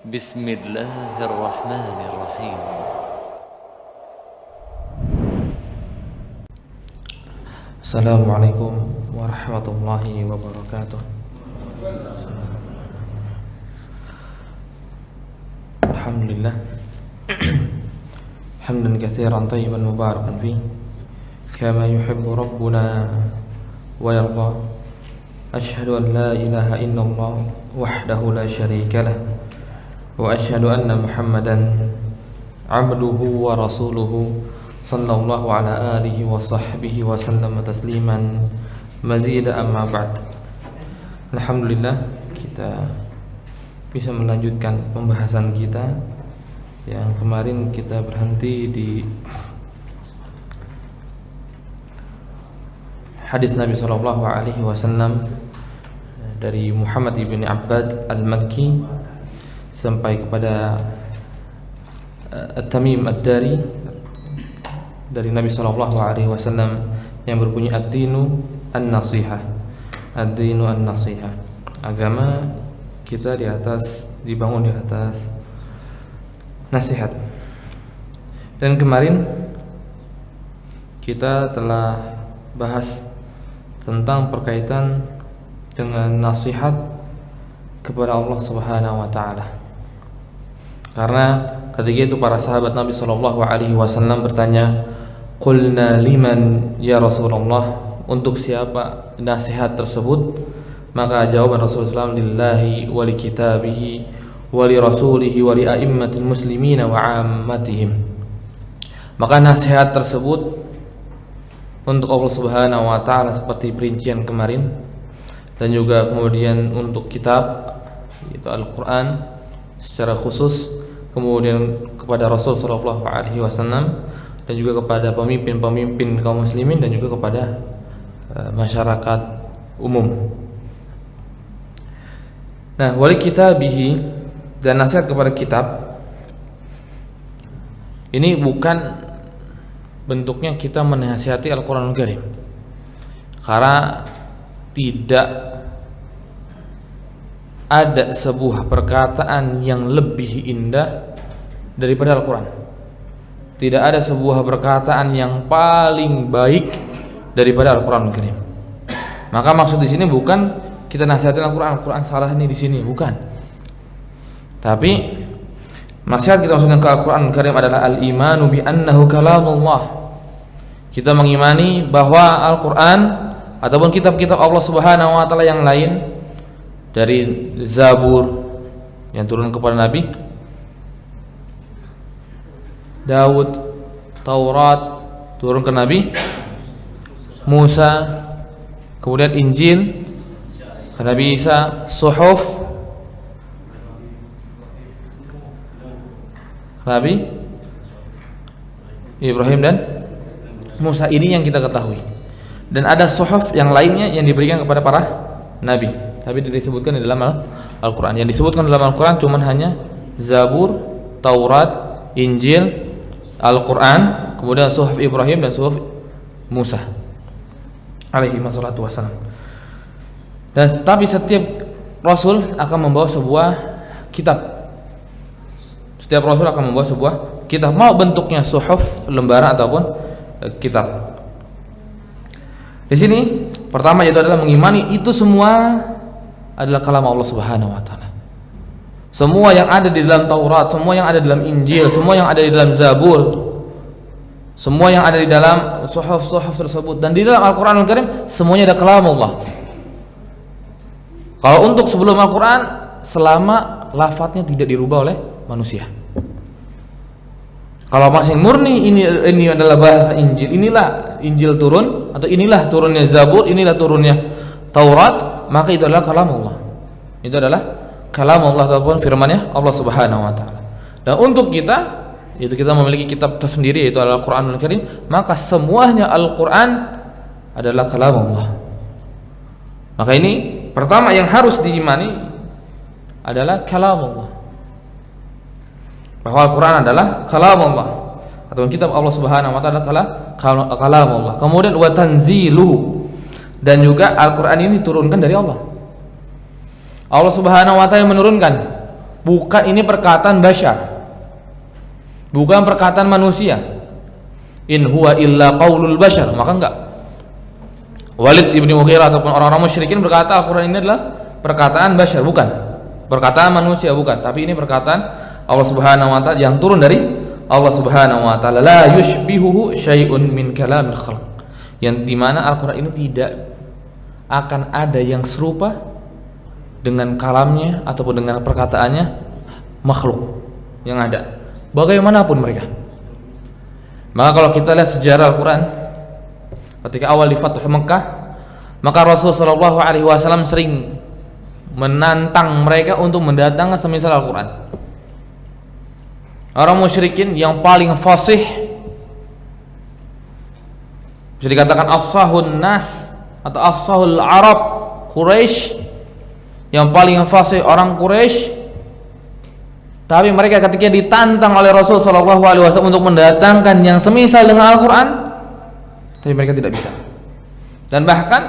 Bismillahirrahmanirrahim. Assalamualaikum warahmatullahi wabarakatuh. Alhamdulillah. Hamdan katsiran thayyiban mubarakan fi kama yuhibbu rabbuna wa yarda. Asyhadu an la ilaha illallah wahdahu la syarika lah wa asyhadu anna Muhammadan abduhu wa rasuluhu sallallahu ala alihi wa sahbihi wa sallam tasliman mazida amma ba'd. Alhamdulillah, kita bisa melanjutkan pembahasan kita yang kemarin kita berhenti di hadis Nabi sallallahu alaihi wasallam dari Muhammad ibn Abbad al-Makki sampai kepada At-Tamim Ad-Dari dari Nabi sallallahu alaihi wasallam yang berbunyi ad-dinu an-nasihah. Ad-dinu an-nasihah. Agama kita dibangun di atas nasihat. Dan kemarin kita telah bahas tentang berkaitan dengan nasihat kepada Allah Subhanahu wa taala. Karena ketika itu para sahabat Nabi sallallahu alaihi wasallam bertanya, "Qulna liman ya Rasulullah?" Untuk siapa nasihat tersebut? Maka jawaban Rasulullah SAW, "Lillahi wa li kitabihi wa li rasulihi wa li a'immatil muslimina wa 'ammatihim." Maka nasihat tersebut untuk Allah Subhanahu wa taala seperti perincian kemarin, dan juga kemudian untuk kitab yaitu Al-Qur'an secara khusus, kemudian kepada Rasul sallallahu alaihi wasallam, dan juga kepada pemimpin-pemimpin kaum muslimin, dan juga kepada masyarakat umum. Nah, wali kitabihi, dan nasihat kepada kitab ini bukan bentuknya kita menasihati Al-Quranul Karim, karena tidak ada sebuah perkataan yang lebih indah daripada Al-Quran. Tidak ada sebuah perkataan yang paling baik daripada Al-Quranul Karim. Maka maksud di sini bukan kita nasihatin Al-Quran salah nih di sini, bukan. Tapi nasihat kita maksudnya ke Al-Quranul Karim adalah al-imanu bi annahu kalamullah. Kita mengimani bahwa Al-Quran ataupun kitab-kitab Allah Subhanahu wa taala yang lain, dari Zabur yang turun kepada Nabi Daud, Taurat turun ke Nabi Musa, kemudian Injil ke Nabi Isa, Suhuf Nabi Ibrahim dan Musa. Ini yang kita ketahui. Dan ada suhuf yang lainnya yang diberikan kepada para nabi, tapi tidak disebutkan di dalam Al-Quran. Yang disebutkan dalam Al-Quran cuma hanya Zabur, Taurat, Injil, Al-Quran, kemudian suhuf Ibrahim dan suhuf Musa alaihi wassalatu wassalam. Dan tapi setiap Rasul akan membawa sebuah kitab. Setiap Rasul akan membawa sebuah kitab, mau bentuknya suhuf, lembaran, ataupun kitab. Di sini pertama yaitu adalah mengimani itu semua adalah kalam Allah Subhanahu wa taala. Semua yang ada di dalam Taurat, semua yang ada di dalam Injil, semua yang ada di dalam Zabur, semua yang ada di dalam suhuf-suhuf tersebut, dan di dalam Al-Qur'anul Karim semuanya ada kalam Allah. Kalau untuk sebelum Al-Qur'an, selama lafadznya tidak dirubah oleh manusia. Kalau masih murni ini adalah bahasa Injil, inilah Injil turun, atau inilah turunnya Zabur, inilah turunnya Taurat, maka itu adalah kalam Allah. Itu adalah kalam Allah ataupun firman-Nya Allah Subhanahu wa taala. Dan untuk kita, yaitu kita memiliki kitab tersendiri yaitu Al-Qur'anul Karim, maka semuanya Al-Qur'an adalah kalam Allah. Maka ini pertama yang harus diimani adalah kalam Allah, bahwa Al-Quran adalah kalam Allah atau kitab Allah Subhanahu wa taala kalam Allah. Kemudian wa tanzilu, dan juga Al-Quran ini diturunkan dari Allah. Allah Subhanahu wa taala menurunkan bukan ini perkataan bashar, bukan perkataan manusia. In huwa illa qaulul bashar, maka enggak. Walid ibn Mughirah ataupun orang-orang musyrikin berkata Al-Quran ini adalah perkataan bashar, bukan perkataan manusia, bukan, tapi ini perkataan Allah Subhanahu wa taala yang turun dari Allah Subhanahu wa taala. La yushbihuhu syai'un min kalamil khalq, yang dimana Al-Quran ini tidak akan ada yang serupa dengan kalamnya ataupun dengan perkataannya makhluk yang ada, bagaimanapun mereka. Maka kalau kita lihat sejarah Al-Quran, ketika awal di Fathu Mekah, maka Rasulullah SAW sering menantang mereka untuk mendatangkan semisal Al-Quran. Orang musyrikin yang paling fasih, bisa dikatakan afsahun nas atau afsahul Arab, Quraisy, yang paling fasih orang Quraisy. Tapi mereka ketika ditantang oleh Rasul SAW untuk mendatangkan yang semisal dengan Al-Quran, tapi mereka tidak bisa. Dan bahkan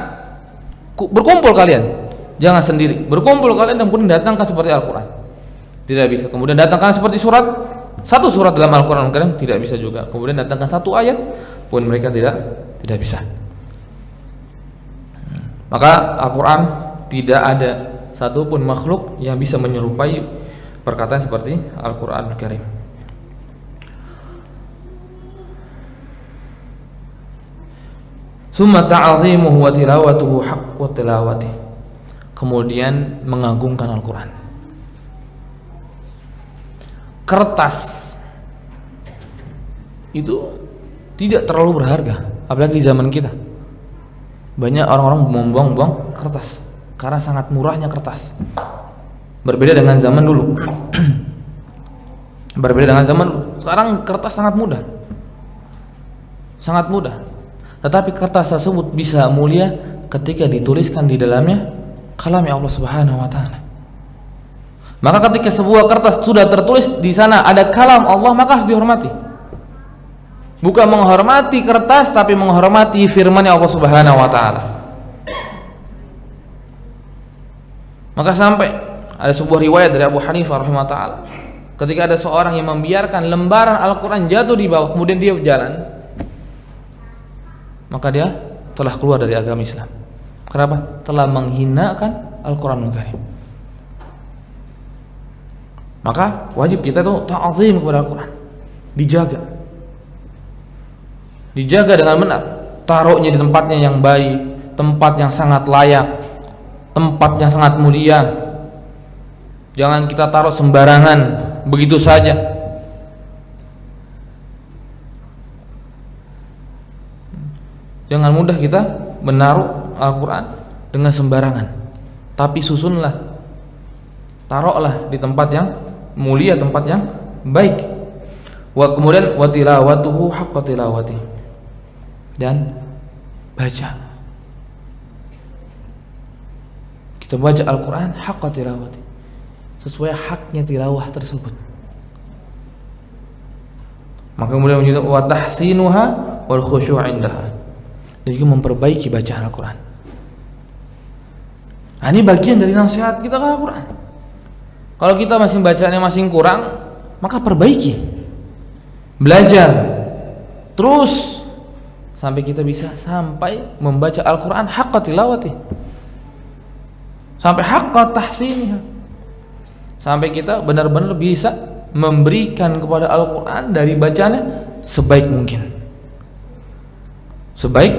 berkumpul kalian, jangan sendiri, berkumpul kalian dan kemudian datangkan seperti Al-Quran, tidak bisa. Kemudian datangkan seperti satu surat dalam Al-Quran Al-Karim, tidak bisa juga. Kemudian datangkan satu ayat pun mereka tidak bisa. Maka Al-Quran tidak ada satupun makhluk yang bisa menyerupai perkataan seperti Al-Quran Al-Karim. Summa ta'zimuhu wa tilawatuhu haqqa tilawati, kemudian mengagungkan Al-Quran. Kertas itu tidak terlalu berharga, apalagi di zaman kita. Banyak orang-orang membuang-buang kertas karena sangat murahnya kertas. Berbeda dengan zaman dulu. Berbeda dengan zaman dulu. Sekarang kertas sangat mudah. Sangat mudah. Tetapi kertas tersebut bisa mulia ketika dituliskan di dalamnya kalam Allah Subhanahu wa taala. Maka ketika sebuah kertas sudah tertulis di sana ada kalam Allah, maka harus dihormati. Bukan menghormati kertas, tapi menghormati firman Allah Subhanahu wa taala. Maka sampai ada sebuah riwayat dari Abu Hanifah rahimahullah taala, ketika ada seorang yang membiarkan lembaran Al-Quran jatuh di bawah, kemudian dia berjalan, maka dia telah keluar dari agama Islam. Kenapa? Telah menghinakan Al-Quran Al-Karim. Maka wajib kita tuh ta'zim kepada Al-Quran, dijaga dengan benar, taruhnya di tempatnya yang baik, tempat yang sangat layak, tempat yang sangat mulia. Jangan kita taruh sembarangan begitu saja. Jangan mudah kita menaruh Al-Quran dengan sembarangan, tapi susunlah, taruhlah di tempat yang mulia, tempat yang baik. Kemudian wa tilawatuhu haqqa tilawati, dan baca, kita baca Al-Quran haqqa tilawati, sesuai haknya tilawah tersebut. Maka kemudian menjadi wa tahsinuha wal khusyu' indaha, dan juga memperbaiki bacaan Al-Quran. Nah, ini bagian dari nasihat kita ke Al-Quran. Kalau kita masih bacaannya masih kurang, maka perbaiki, belajar terus sampai kita bisa sampai membaca Al-Quran haqqa tilawati, sampai haqqa tahsiniha, sampai kita benar-benar bisa memberikan kepada Al-Quran dari bacaannya sebaik mungkin. Sebaik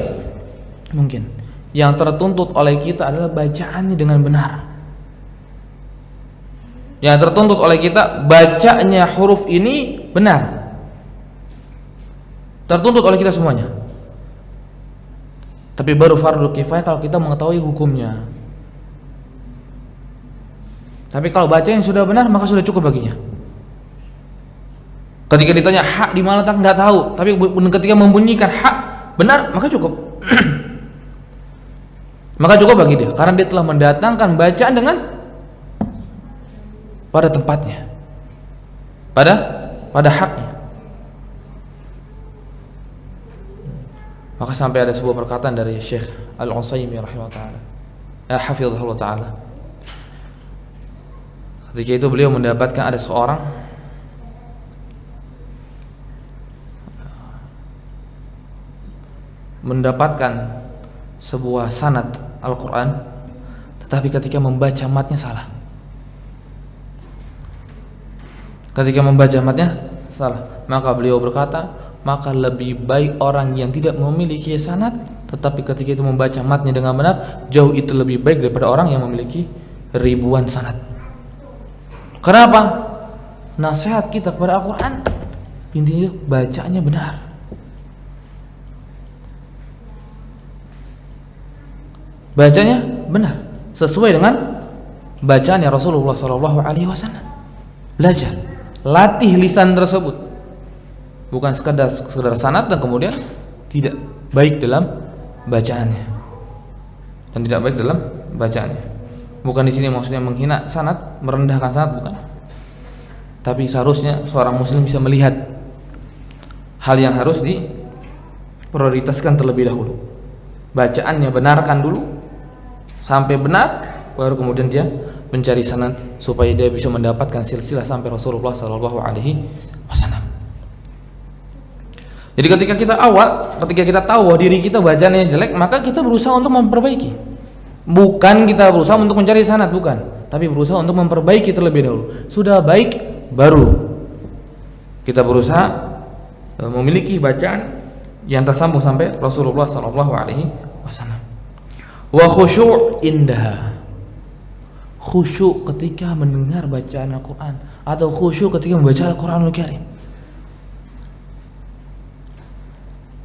mungkin. Yang tertuntut oleh kita adalah bacaannya dengan benar. Yang tertuntut oleh kita bacanya huruf ini benar. Tertuntut oleh kita semuanya. Tapi baru fardu kifayah kalau kita mengetahui hukumnya. Tapi kalau baca yang sudah benar, maka sudah cukup baginya. Ketika ditanya hak di mana, tak nggak tahu, tapi ketika membunyikan hak benar, maka cukup. Maka cukup bagi dia, karena dia telah mendatangkan bacaan dengan pada tempatnya, pada haknya. Maka sampai ada sebuah perkataan dari Syekh Al-Utsaimin rahimahullah taala, hafizahullah taala. Ketika itu beliau mendapatkan ada seorang mendapatkan sebuah sanad Al-Quran, tetapi ketika membaca matnya salah. Ketika membaca matnya salah, maka beliau berkata, maka lebih baik orang yang tidak memiliki sanad, tetapi ketika itu membaca matnya dengan benar, jauh itu lebih baik daripada orang yang memiliki ribuan sanad. Kenapa? Nasihat kita kepada Al-Quran intinya bacanya benar. Bacanya benar sesuai dengan bacaannya Rasulullah SAW. Belajar, latih lisan tersebut, bukan sekedar sanad dan kemudian tidak baik dalam bacaannya dan tidak baik dalam bacaannya. Bukan di sini maksudnya menghina sanad, merendahkan sanad, bukan. Tapi seharusnya seorang muslim bisa melihat hal yang harus diprioritaskan terlebih dahulu. Bacaannya benarkan dulu sampai benar, baru kemudian dia mencari sanad supaya dia bisa mendapatkan silsilah sampai Rasulullah SAW. Jadi ketika kita tahu bahwa diri kita bacaannya jelek, maka kita berusaha untuk memperbaiki. Bukan kita berusaha untuk mencari sanad, bukan, tapi berusaha untuk memperbaiki terlebih dahulu. Sudah baik, baru kita berusaha memiliki bacaan yang tersambung sampai Rasulullah SAW. Wa khusyu' indaha, khusyuk ketika mendengar bacaan Al-Quran atau khusyuk ketika membaca Al-Quranul Karim.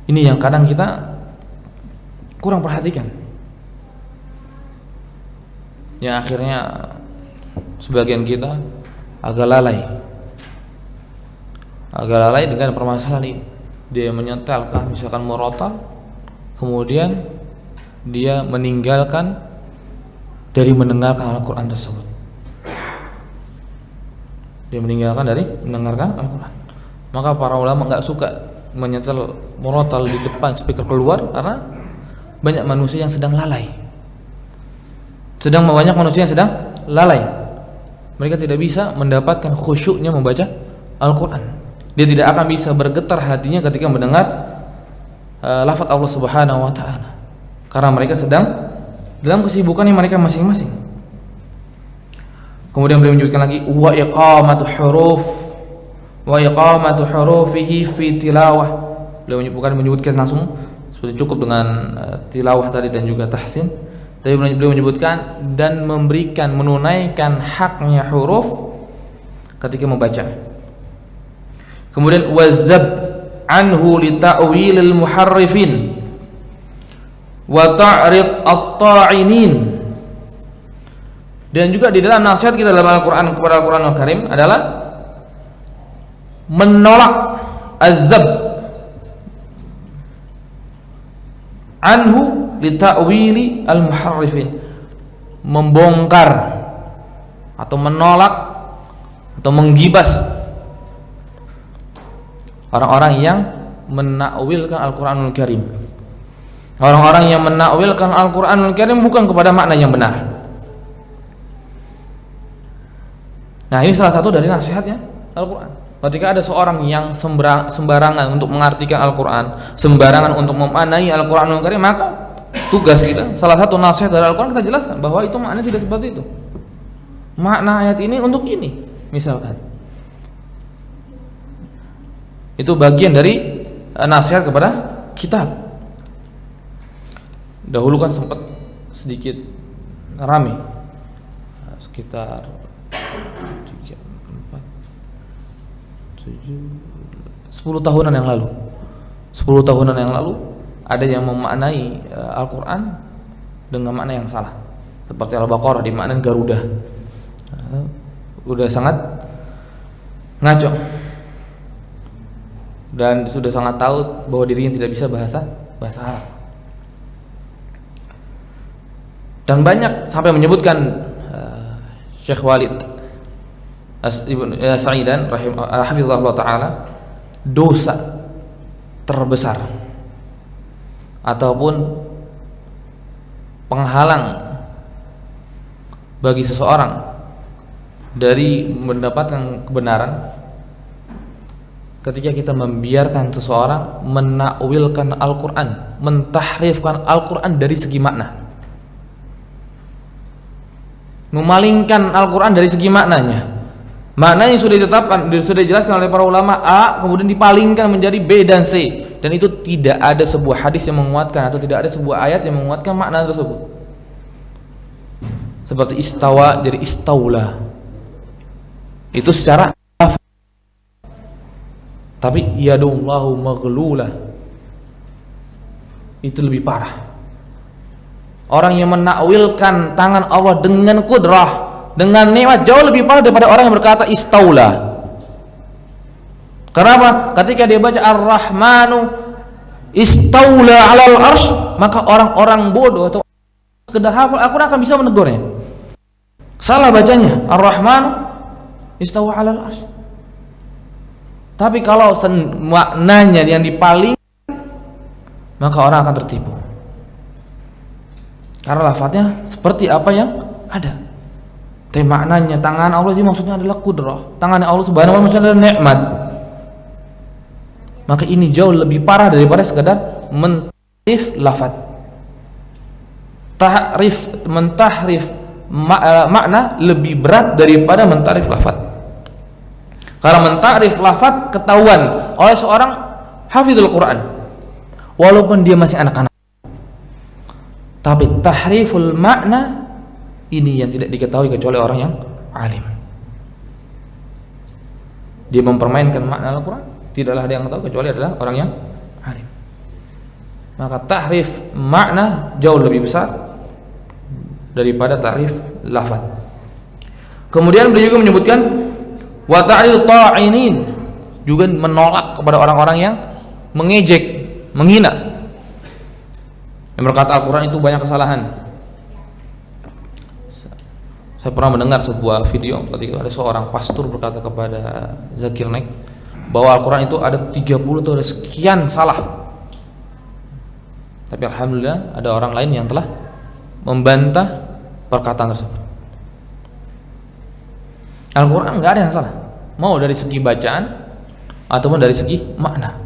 Ini yang kadang kita kurang perhatikan, yang akhirnya sebagian kita agak lalai dengan permasalahan ini. Dia menyetelkan misalkan murotal, kemudian dia meninggalkan dari mendengarkan Al-Quran tersebut. Dia meninggalkan dari mendengarkan Al-Quran. Maka para ulama nggak suka menyetel murotal di depan speaker keluar, karena banyak manusia yang sedang lalai. Banyak manusia yang sedang lalai. Mereka tidak bisa mendapatkan khusyuknya membaca Al-Quran. Dia tidak akan bisa bergetar hatinya ketika mendengar lafaz Allah Subhanahu wa Ta'ala, karena mereka sedang dalam kesibukan yang mereka masing-masing. Kemudian beliau menyebutkan lagi wa iqamatu hurufihi fi tilawah. Beliau menyebutkan langsung, seperti cukup dengan tilawah tadi dan juga tahsin. Tapi beliau menyebutkan dan menunaikan haknya huruf ketika membaca. Kemudian wazab anhu li ta'wilil muharrifin wa ta'rid at-ta'inin. Dan juga di dalam nasihat kita dalam Al-Quran kepada Al-Quranul Karim adalah menolak azab anhu li ta'wili al-muharrifin, membongkar atau menolak atau menggibas orang-orang yang menakwilkan Al-Quranul Karim. Orang-orang yang menakwilkan Al-Quranul Karim bukan kepada makna yang benar. Nah, ini salah satu dari nasihatnya Al-Quran. Ketika ada seorang yang sembarangan untuk mengartikan Al-Quran, sembarangan untuk memaknai Al-Quranul Karim, maka tugas kita, salah satu nasihat dari Al-Quran, kita jelaskan bahwa itu maknanya tidak seperti itu. Makna ayat ini untuk ini, misalkan. Itu bagian dari nasihat kepada kitab. Dahulu kan sempat sedikit rame, sekitar 10 tahunan yang lalu. 10 tahunan yang lalu ada yang memaknai Al-Quran dengan makna yang salah, seperti Al-Baqarah dimaknai Garuda. Udah sangat ngaco dan sudah sangat tahu bahwa dirinya tidak bisa bahasa Arab. Dan banyak sampai menyebutkan Syekh Walid Ibn Sa'idan rahimahullah ta'ala, dosa terbesar ataupun penghalang bagi seseorang dari mendapatkan kebenaran ketika kita membiarkan seseorang menakwilkan Al-Quran, mentahrifkan Al-Quran dari segi makna, memalingkan Al-Quran dari segi maknanya. Maknanya sudah ditetapkan, sudah dijelaskan oleh para ulama A, kemudian dipalingkan menjadi B dan C, dan itu tidak ada sebuah hadis yang menguatkan atau tidak ada sebuah ayat yang menguatkan makna tersebut. Seperti istawa jadi istaula, itu secara lafaz. Tapi yadullahu maghlulah, itu lebih parah. Orang yang menakwilkan tangan Allah dengan kudrah, dengan nikmat, jauh lebih parah daripada orang yang berkata istaula. Kenapa? Ketika dia baca Ar-Rahmanu istaula 'alal arsy, maka orang-orang bodoh atau sekedar hafal Al-Quran akan bisa menegurnya. Salah bacanya, Ar-Rahmanu istawa 'alal arsy. Tapi kalau maknanya yang dipalingkan, maka orang akan tertipu. Karena lafadznya seperti apa yang ada. Tapi maknanya tangan Allah sih maksudnya adalah kudrah. Tangan Allah Subhanahu wa taala maksudnya adalah nikmat. Maka ini jauh lebih parah daripada sekadar mentahrif lafadz. Mentahrif makna lebih berat daripada mentahrif lafadz. Karena mentakrif lafadz ketahuan oleh seorang hafizul Quran walaupun dia masih anak-anak. Tapi tahriful makna ini yang tidak diketahui kecuali orang yang alim. Dia mempermainkan makna Al-Quran, tidaklah ada yang tahu kecuali adalah orang yang alim. Maka tahrif makna jauh lebih besar daripada tahrif lafadz. Kemudian beliau juga menyebutkan wa ta'il ta'inin, juga menolak kepada orang-orang yang mengejek, menghina, yang berkata Al-Quran itu banyak kesalahan. Saya pernah mendengar sebuah video ketika ada seorang pastor berkata kepada Zakir Naik bahwa Al-Quran itu ada 30 atau ada sekian salah. Tapi alhamdulillah ada orang lain yang telah membantah perkataan tersebut. Al-Quran nggak ada yang salah, mau dari segi bacaan ataupun dari segi makna.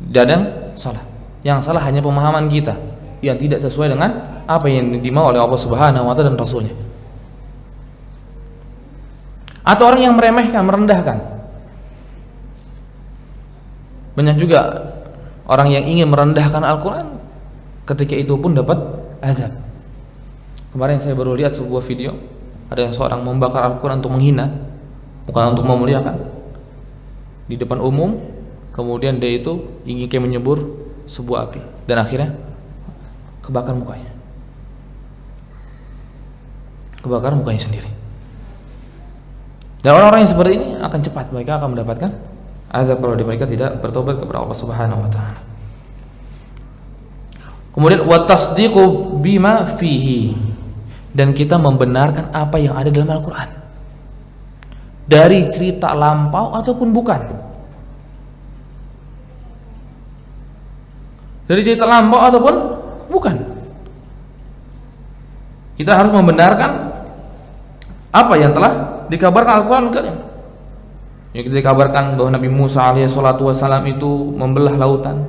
Tidak ada yang salah. Yang salah hanya pemahaman kita yang tidak sesuai dengan apa yang dimau oleh Allah Subhanahu wa taala dan Rasulnya. Atau orang yang meremehkan, merendahkan. Banyak juga orang yang ingin merendahkan Al-Quran, ketika itu pun dapat azab. Kemarin saya baru lihat sebuah video, ada yang seorang membakar Al-Quran untuk menghina, bukan untuk memuliakan, di depan umum. Kemudian dia itu ingin kayak menyebur sebuah api, dan akhirnya kebakar mukanya, kebakar mukanya sendiri. Dan orang-orang yang seperti ini akan cepat mereka akan mendapatkan azab kalau mereka tidak bertobat kepada Allah Subhanahu wa taala. Kemudian wa tasdiqu bima fihi, dan kita membenarkan apa yang ada dalam Al-Quran dari cerita lampau ataupun bukan. Dari cerita lampau ataupun bukan, kita harus membenarkan apa yang telah dikabarkan Al-Quran Karim. Yang kita dikabarkan bahwa Nabi Musa alaihissalam itu membelah lautan,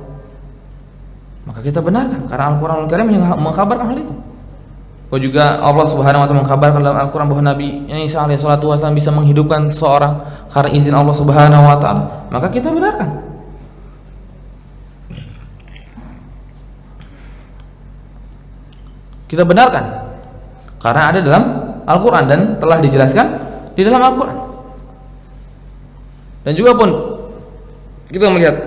maka kita benarkan karena Al-Quran Karim yang mengkabarkan hal itu. Kau juga Allah Subhanahu wa taala mengkabarkan dalam Al-Quran bahwa Nabi Isa alaihissalam bisa menghidupkan seorang karena izin Allah Subhanahu wa taala, maka kita benarkan. Kita benarkan karena ada dalam Al-Quran dan telah dijelaskan di dalam Al-Quran. Dan juga pun kita melihat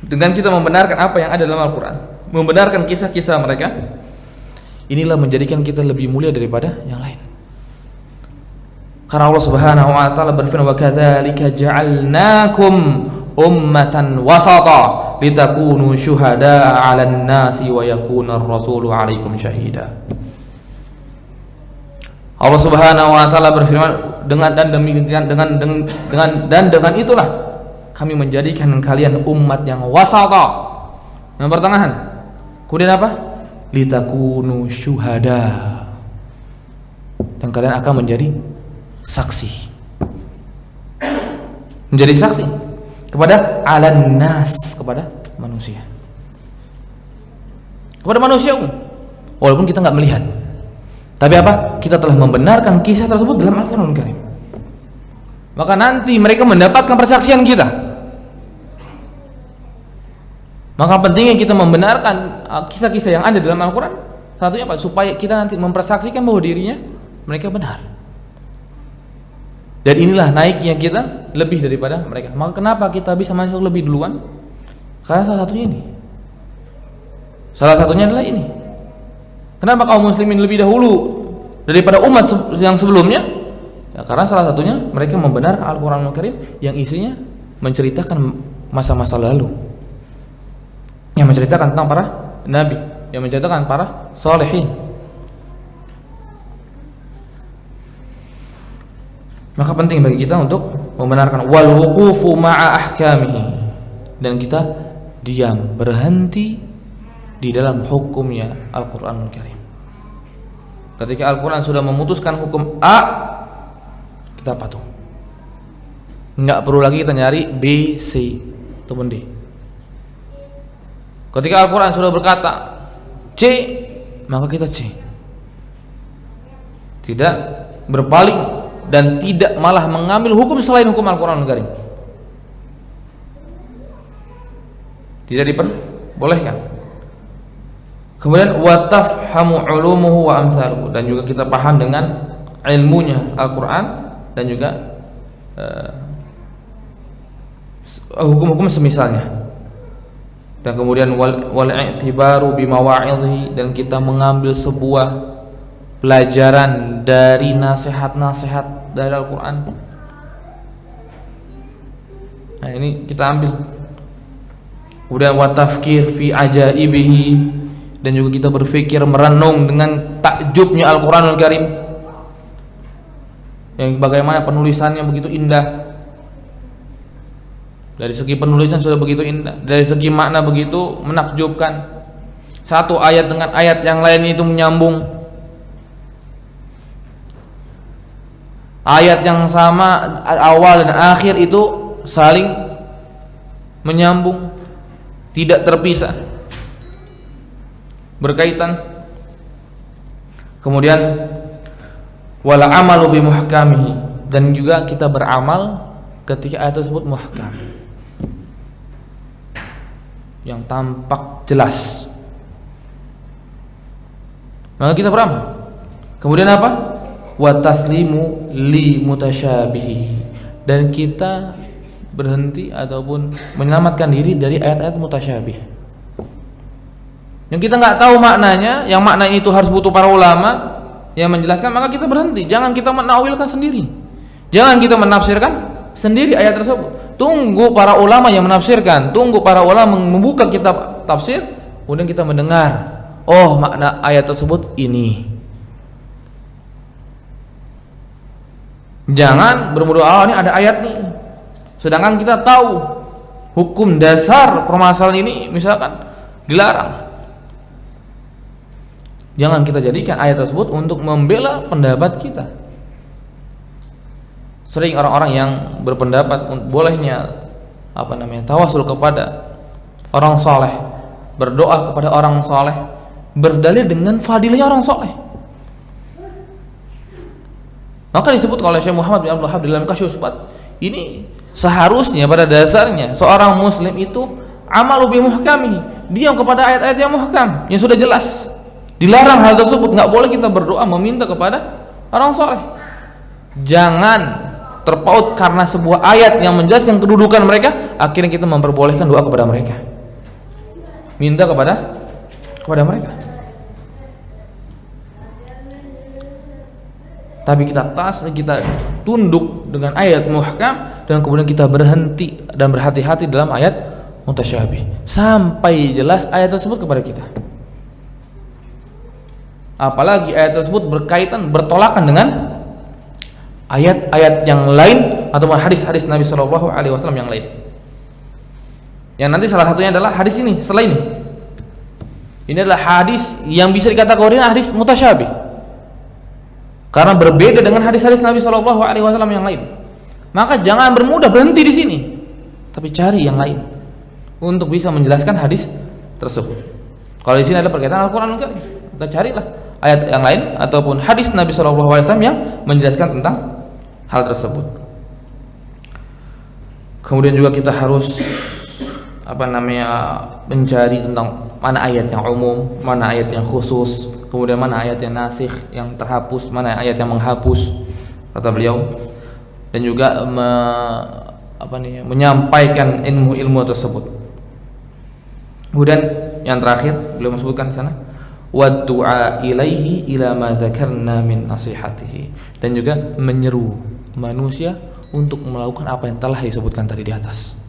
dengan kita membenarkan apa yang ada dalam Al-Quran, membenarkan kisah-kisah mereka, inilah menjadikan kita lebih mulia daripada yang lain. Karena Allah Subhanahu wa taala berfirman, wa kadzalika ja'alnakum ummatan wasata litakunu syuhada'a 'alan nasi wa yakuna ar-rasulu 'alaikum syahida. Allah Subhanahu wa taala berfirman, dengan itulah kami menjadikan kalian umat yang wasata, yang pertengahan. Kemudian apa? Litakunu syuhada, dan kalian akan menjadi saksi. Menjadi saksi kepada alan nas, kepada manusia. Kepada manusia walaupun kita nggak melihat. Tapi apa? Kita telah membenarkan kisah tersebut dalam Al-Qur'anul Karim. Maka nanti mereka mendapatkan persaksian kita. Maka pentingnya kita membenarkan kisah-kisah yang ada dalam Al-Quran. Satunya apa? Supaya kita nanti mempersaksikan bahwa dirinya mereka benar. Dan inilah naiknya kita lebih daripada mereka. Maka kenapa kita bisa masuk lebih duluan? Karena salah satunya ini. Salah satunya adalah ini. Kenapa kaum muslimin lebih dahulu daripada umat yang sebelumnya? Ya, karena salah satunya mereka membenarkan Al-Quranul Karim yang isinya menceritakan masa-masa lalu, yang menceritakan tentang para nabi, yang menceritakan para salihin. Maka penting bagi kita untuk membenarkan wal wuqufu ma'a ahkamihi, dan kita diam, berhenti di dalam hukumnya Al-Quranul Karim. Ketika Al-Quran sudah memutuskan hukum A, kita patuh. Nggak perlu lagi kita nyari B, C ataupun D. Ketika Al-Quran sudah berkata C, maka kita C. Tidak berpaling dan tidak malah mengambil hukum selain hukum Al-Quranul Karim. Tidak diperbolehkan. Kemudian wa tafhamu ulumuhu wa amsaluhu, dan juga kita paham dengan ilmunya Al-Quran dan juga hukum-hukum semisalnya. Dan kemudian wal i'tibaru bimawa'idhi, dan kita mengambil sebuah pelajaran dari nasihat-nasihat dari Al-Quran. Nah, ini kita ambil. Kemudian wa tafkir fi ajaibihi, dan juga kita berpikir, merenung dengan takjubnya Al-Quranul Karim, yang bagaimana penulisannya begitu indah. Dari segi penulisan sudah begitu indah, dari segi makna begitu menakjubkan. Satu ayat dengan ayat yang lain itu menyambung. Ayat yang sama awal dan akhir itu saling menyambung, tidak terpisah, berkaitan. Kemudian wala amalu bimuhkamihi, dan juga kita beramal ketika ayat tersebut muhkam, yang tampak jelas, maka kita beramal. Kemudian apa? Wa taslimu li mutasyabihi, dan kita berhenti ataupun menyelamatkan diri dari ayat-ayat mutasyabih yang kita nggak tahu maknanya, yang makna itu harus butuh para ulama yang menjelaskan. Maka kita berhenti, jangan kita menakwilkan sendiri, jangan kita menafsirkan sendiri ayat tersebut. Tunggu para ulama yang menafsirkan, tunggu para ulama membuka kitab tafsir, kemudian kita mendengar, oh makna ayat tersebut ini. Jangan bermudah, ini ada ayat nih, sedangkan kita tahu hukum dasar permasalahan ini misalkan dilarang. Jangan kita jadikan ayat tersebut untuk membela pendapat kita. Sering orang-orang yang berpendapat bolehnya tawasul kepada orang soleh, berdoa kepada orang soleh, berdalil dengan fadilahnya orang soleh. Maka disebut oleh Syekh Muhammad bin Abdul Wahhab dalam Kasyfus Syubhat, ini seharusnya pada dasarnya seorang muslim itu amalu bimuhkami, diam kepada ayat-ayat yang muhkam, yang sudah jelas. Dilarang hal tersebut, nggak boleh kita berdoa meminta kepada orang soleh. Jangan terpaut karena sebuah ayat yang menjelaskan kedudukan mereka, akhirnya kita memperbolehkan doa kepada mereka, minta kepada mereka. Tapi kita tunduk dengan ayat muhkam, dan kemudian kita berhenti dan berhati-hati dalam ayat mutasyabih sampai jelas ayat tersebut kepada kita. Apalagi ayat tersebut bertolakan dengan ayat-ayat yang lain atau hadis-hadis Nabi Shallallahu Alaihi Wasallam yang lain. Yang nanti salah satunya adalah hadis ini. Setelah ini adalah hadis yang bisa dikategorikan hadis mutasyabih. karena berbeda dengan hadis-hadis Nabi Shallallahu Alaihi Wasallam yang lain. Maka jangan bermudah berhenti di sini, tapi cari yang lain untuk bisa menjelaskan hadis tersebut. Kalau di sini ada perkataan Al-Quran, kita carilah ayat yang lain ataupun hadis Nabi Shallallahu Alaihi Wasallam yang menjelaskan tentang hal tersebut. Kemudian juga kita harus mencari tentang mana ayat yang umum, mana ayat yang khusus, kemudian mana ayat yang nasikh, yang terhapus, mana ayat yang menghapus, kata beliau. Dan juga menyampaikan ilmu-ilmu tersebut. Kemudian yang terakhir beliau sebutkan di sana, wa du'a ilaihi ila ma dzakarna min nasihatihi, dan juga menyeru manusia untuk melakukan apa yang telah disebutkan tadi di atas.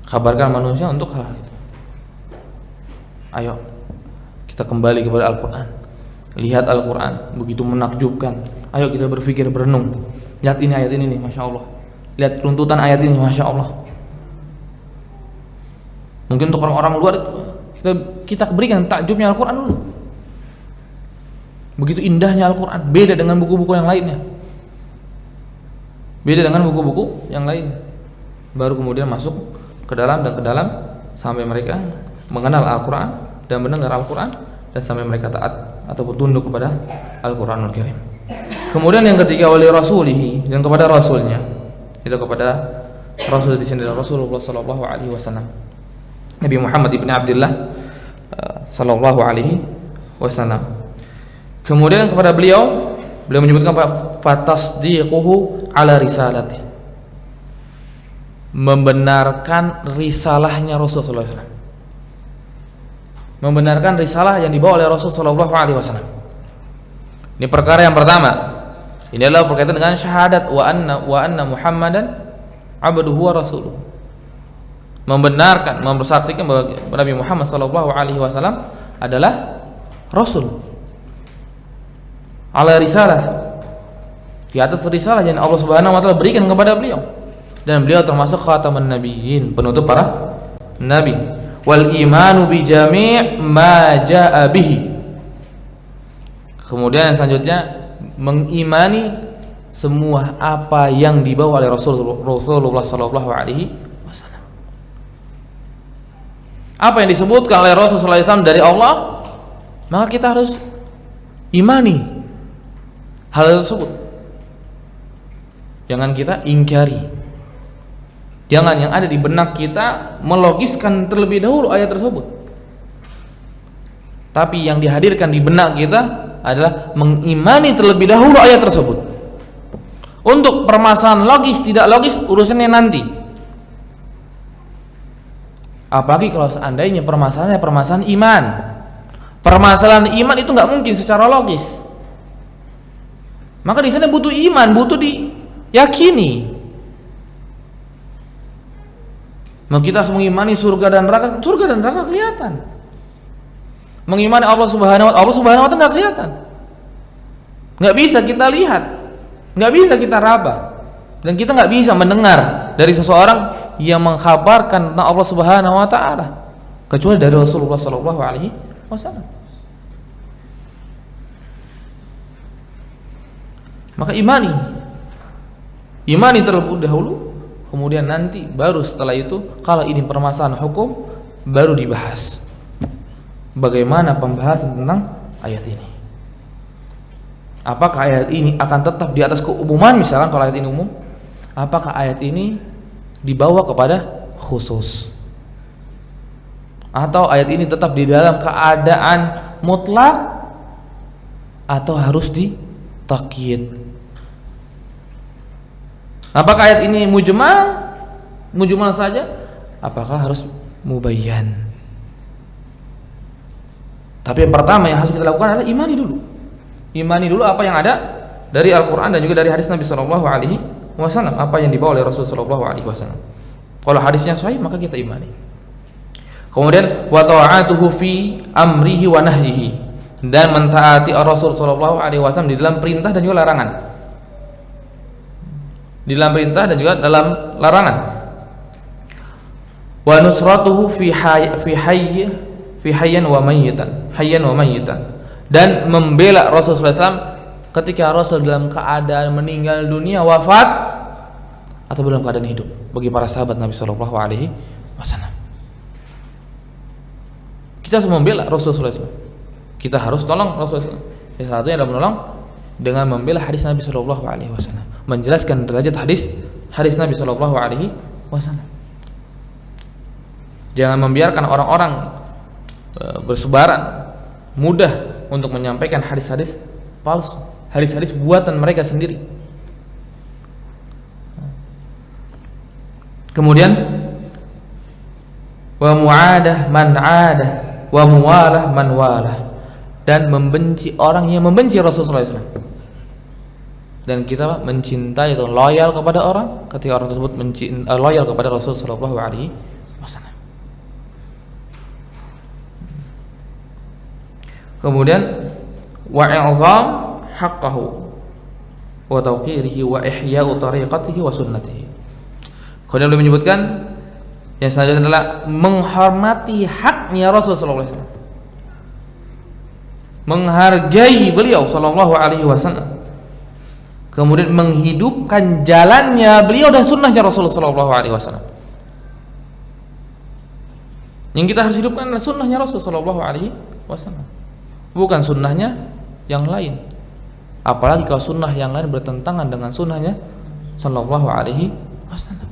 Kabarkan manusia untuk hal itu. Ayo kita kembali kepada Al-Quran. Lihat Al-Quran, begitu menakjubkan. Ayo kita berpikir, berenung. Lihat ini ayat ini nih, Masya Allah. Lihat runtutan ayat ini, Masya Allah. Mungkin untuk orang-orang luar kita berikan takjubnya Al-Quran dulu. Begitu indahnya Al-Quran, beda dengan buku-buku yang lainnya. Beda dengan buku-buku yang lain. Baru kemudian masuk ke dalam sampai mereka mengenal Al-Quran dan mendengar Al-Quran, dan sampai mereka taat ataupun tunduk kepada Al-Quranul Karim. Kemudian yang ketiga, wali rasulihi, dan kepada rasulnya. Itu kepada rasul di sini Rasulullah sallallahu alaihi wasallam, Nabi Muhammad ibn Abdullah sallallahu alaihi wasallam. Kemudian kepada beliau menyebutkan fatasdiquhu ala risalati, membenarkan risalahnya Rasul sallallahu alaihi wasallam. Membenarkan risalah yang dibawa oleh Rasul sallallahu alaihi wasallam. Ini perkara yang pertama. Ini adalah berkaitan dengan syahadat wa anna Muhammadan abduhu wa rasuluh. Membenarkan, mempersaksikan bahwa Nabi Muhammad sallallahu alaihi wasallam adalah rasul. Ala risalah, di atas risalah yang Allah Subhanahu wa taala berikan kepada beliau, dan beliau termasuk khataman nabiyyin, penutup para nabi. Wal imanu bi jami' ma jaa bihi. Kemudian yang selanjutnya, mengimani semua apa yang dibawa oleh Rasulullah sallallahu alaihi wasallam. Apa yang disebutkan oleh Rasul sallallahu alaihi wasallam dari Allah, maka kita harus imani hal tersebut. Jangan kita ingkari. Jangan yang ada di benak kita melogiskan terlebih dahulu ayat tersebut. Tapi yang dihadirkan di benak kita adalah mengimani terlebih dahulu ayat tersebut. Untuk permasalahan logis tidak logis urusannya nanti. Apalagi kalau seandainya permasalahannya permasalahan iman. Permasalahan iman itu nggak mungkin secara logis. Maka di sana butuh iman, butuh diyakini. Kita harus mengimani surga dan neraka kelihatan. Mengimani Allah Subhanahu wa taala nggak kelihatan. Nggak bisa kita lihat, nggak bisa kita raba, dan kita nggak bisa mendengar dari seseorang yang mengkhabarkan tentang Allah Subhanahu wa taala kecuali dari Rasulullah sallallahu alaihi wasallam. Maka imani terlebih dahulu, kemudian nanti baru setelah itu kalau ini permasalahan hukum baru dibahas bagaimana pembahasan tentang ayat ini. Apakah ayat ini akan tetap di atas keumuman, misalkan kalau ayat ini umum, apakah ayat ini dibawa kepada khusus, atau ayat ini tetap di dalam keadaan mutlak, atau harus ditakyid. Apakah ayat ini mujmal saja? Apakah harus mubayyan? Tapi yang pertama yang harus kita lakukan adalah imani dulu apa yang ada dari Al-Quran dan juga dari hadis Nabi Sallallahu Alaihi Wasallam, apa yang dibawa oleh Rasul Sallallahu Alaihi Wasallam. Kalau hadisnya sahih maka kita imani. Kemudian wa ta'atuhu fi amrihi wa nahyihi, dan mentaati Rasul Sallallahu Alaihi Wasallam di dalam perintah dan juga larangan. Di dalam perintah dan juga dalam larangan. Wa nusratuhu fi hayyan wa mayyitan, dan membela Rasulullah SAW ketika Rasul dalam keadaan meninggal dunia, wafat, atau dalam keadaan hidup, bagi para sahabat Nabi Shallallahu Alaihi Wasallam. Kita harus membela Rasulullah SAW. Kita harus tolong Rasulullah SAW. Salah satunya adalah menolong dengan membela hadis Nabi Shallallahu Alaihi Wasallam, menjelaskan derajat hadis Nabi Shallallahu Alaihi Wasallam. Jangan membiarkan orang-orang bersebaran mudah untuk menyampaikan hadis-hadis palsu, hadis-hadis buatan mereka sendiri. Kemudian wa mu'adah man 'adah wa muwalah man walah, dan membenci orang yang membenci Rasulullah SAW. Dan kita mencintai atau loyal kepada orang ketika orang tersebut loyal kepada Rasulullah SAW. Kemudian wa i'zam haqqahu wa tawqirihi wa ihya'u tariqatihi wa sunnatihi. Kemudian beliau menyebutkan yang selanjutnya adalah menghormati haknya Rasulullah SAW, menghargai beliau sallallahu alaihi wasallam, kemudian menghidupkan jalannya beliau dan sunnahnya Rasulullah sallallahu alaihi wasallam. Yang kita harus hidupkan adalah sunnahnya Rasulullah sallallahu alaihi wasallam, bukan sunnahnya yang lain. Apalagi kalau sunnah yang lain bertentangan dengan sunnahnya sallallahu alaihi wasallam.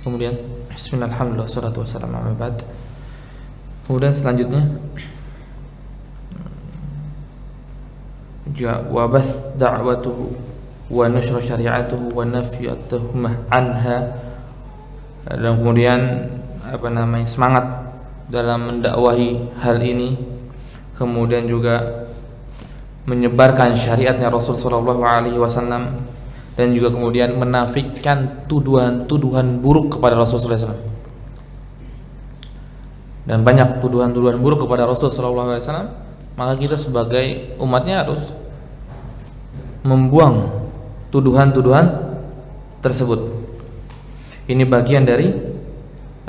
Kemudian bismillahirrahmanirrahim, wassalatu wassalamu ala ba'd. Kemudian selanjutnya juga wabas da'watuhu wa nusra syari'atuhu wa nafyu at-tuhmah anha, dan kemudian semangat dalam mendakwahi hal ini, kemudian juga menyebarkan syariatnya Rasul sallallahu alaihi wasallam, dan juga kemudian menafikan tuduhan-tuduhan buruk kepada Rasulullah SAW. Dan banyak tuduhan-tuduhan buruk kepada Rasulullah SAW, maka kita sebagai umatnya harus membuang tuduhan-tuduhan tersebut. Ini bagian dari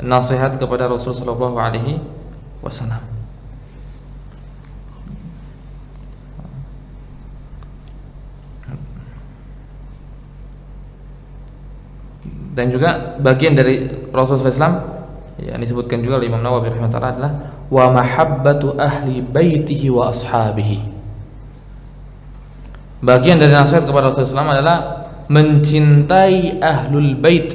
nasihat kepada Rasulullah SAW. Dan juga bagian dari Rasulullah SAW yang disebutkan juga oleh Imam Nawawi rahimahullah adalah wa mahabbatu ahli baitihi wa ashabihi. Bagian dari nasihat kepada Rasulullah SAW adalah mencintai ahlul bait,